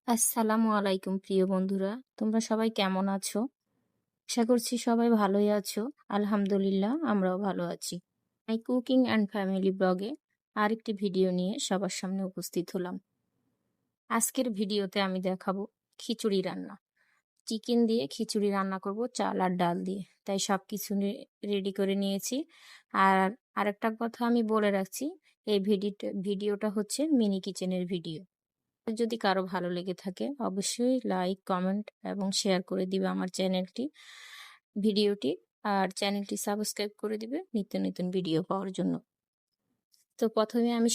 আসসালামু আলাইকুম প্রিয় বন্ধুরা, তোমরা সবাই কেমন আছো? আশা করছি সবাই ভালোই আছো। আলহামদুলিল্লাহ, আমরাও ভালো আছি। এই কুকিং অ্যান্ড ফ্যামিলি ব্লগে আরেকটি ভিডিও নিয়ে সবার সামনে উপস্থিত হলাম। আজকের ভিডিওতে আমি দেখাবো খিচুড়ি রান্না। চিকেন দিয়ে খিচুড়ি রান্না করব চাল আর ডাল দিয়ে। তাই সব কিছু রেডি করে নিয়েছি। আর আরেকটা কথা আমি বলে রাখছি, এই ভিডিওটা হচ্ছে মিনি কিচেনের ভিডিও। যদি কারো ভালো লেগে থাকে অবশ্যই লাইক, কমেন্ট এবং শেয়ার করে দিবে আমার ভিডিওটি। আর চ্যানেলটি সাবস্ক্রাইব করে দিবে নিত্য নতুন ভিডিও পাওয়ার জন্য। তো প্রথমে আমি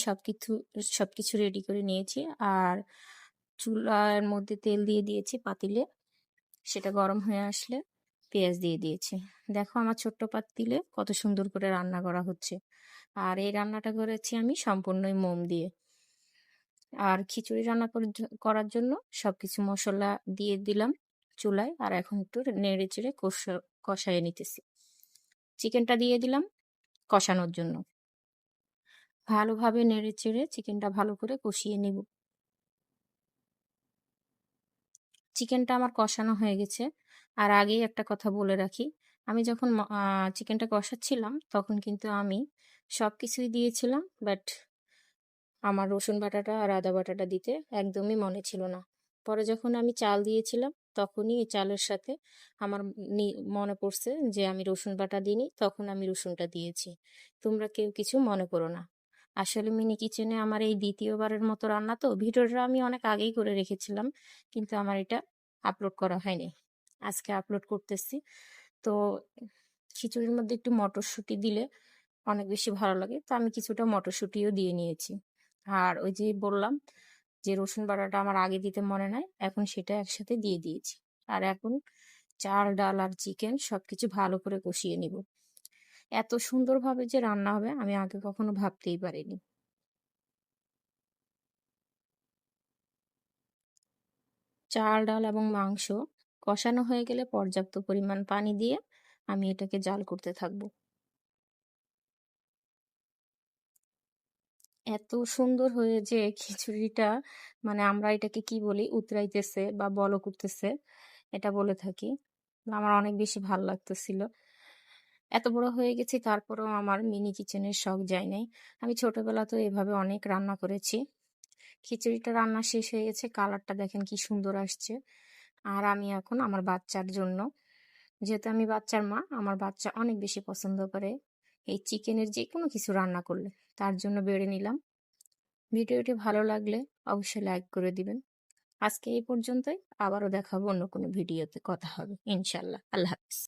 সবকিছু রেডি করে নিয়েছি। আর চুলার মধ্যে তেল দিয়ে দিয়েছি পাতিলে। সেটা গরম হয়ে আসলে পেঁয়াজ দিয়ে দিয়েছি। দেখো আমার ছোট্ট পাতিলে কত সুন্দর করে রান্না করা হচ্ছে। আর এই রান্নাটা করেছি আমি সম্পূর্ণই মোম দিয়ে। আর খিচুড়ি রান্না করার জন্য সবকিছু মশলা দিয়ে দিলাম চুলায়। আর এখন একটু নেড়ে চেড়ে কষায় নিতেছি। চিকেনটা দিয়ে দিলাম কষানোর জন্য। ভালোভাবে নেড়ে চেড়ে চিকেনটা ভালো করে কষিয়ে নিব। চিকেনটা আমার কষানো হয়ে গেছে। আর আগেই একটা কথা বলে রাখি, আমি যখন চিকেনটা কষাচ্ছিলাম তখন কিন্তু আমি সবকিছুই দিয়েছিলাম, বাট আমার রসুন বাটাটা আর আদা বাটাটা দিতে একদমই মনে ছিল না। পরে যখন আমি চাল দিয়েছিলাম তখনই এই চালের সাথে আমার মনে পড়ছে যে আমি রসুন বাটা দিইনি, তখন আমি রসুনটা দিয়েছি। তোমরা কেউ কিছু মনে করো না। আসলে মিনি কিচেনে আমার এই দ্বিতীয়বারের মতো রান্না, তো ভিডিওটা আমি অনেক আগেই করে রেখেছিলাম, কিন্তু আমার এটা আপলোড করা হয়নি। আজকে আপলোড করতেছি। তো খিচুড়ির মধ্যে একটু মটরশুঁটি দিলে অনেক বেশি ভালো লাগে, তো আমি কিছুটা মটরশুঁটিও দিয়ে নিয়েছি। আর ওই যে বললাম যে রসুন বাটাটা আমার আগে দিতে মনে নাই, এখন সেটা একসাথে দিয়ে দিয়েছি। আর এখন চাল, ডাল আর চিকেন সবকিছু ভালো করে কষিয়ে নিব। এত সুন্দরভাবে যে রান্না হবে আমি আগে কখনো ভাবতেই পারিনি। চাল, ডাল এবং মাংস কষানো হয়ে গেলে পর্যাপ্ত পরিমাণ পানি দিয়ে আমি এটাকে জাল করতে থাকবো। এত সুন্দর হয়ে যে খিচুড়িটা, মানে আমরা এটাকে কি বলি, উতরাইতেছে বা বলক উঠতেছে এটা বলে থাকি। আমার অনেক বেশি ভালো লাগতেছিল। এত বড় হয়ে গেছি তারপরেও আমার মিনি কিচেনের শখ যায় নাই। আমি ছোটবেলা তো এভাবে অনেক রান্না করেছি। খিচুড়িটা রান্না শেষ হয়ে গেছে, কালারটা দেখেন কি সুন্দর আসছে। আর আমি এখন আমার বাচ্চার জন্য, যেহেতু আমি বাচ্চার মা, আমার বাচ্চা অনেক বেশি পছন্দ করে এই চিকেনের যে কোনো কিছু রান্না করলে, তার জন্য বেড়ে নিলাম। ভিডিওটি ভালো লাগলে অবশ্যই লাইক করে দিবেন। আজকে এই পর্যন্তই, আবারও দেখাবো অন্য কোনো ভিডিওতে। কথা হবে ইনশাল্লাহ। আল্লাহ হাফিজ।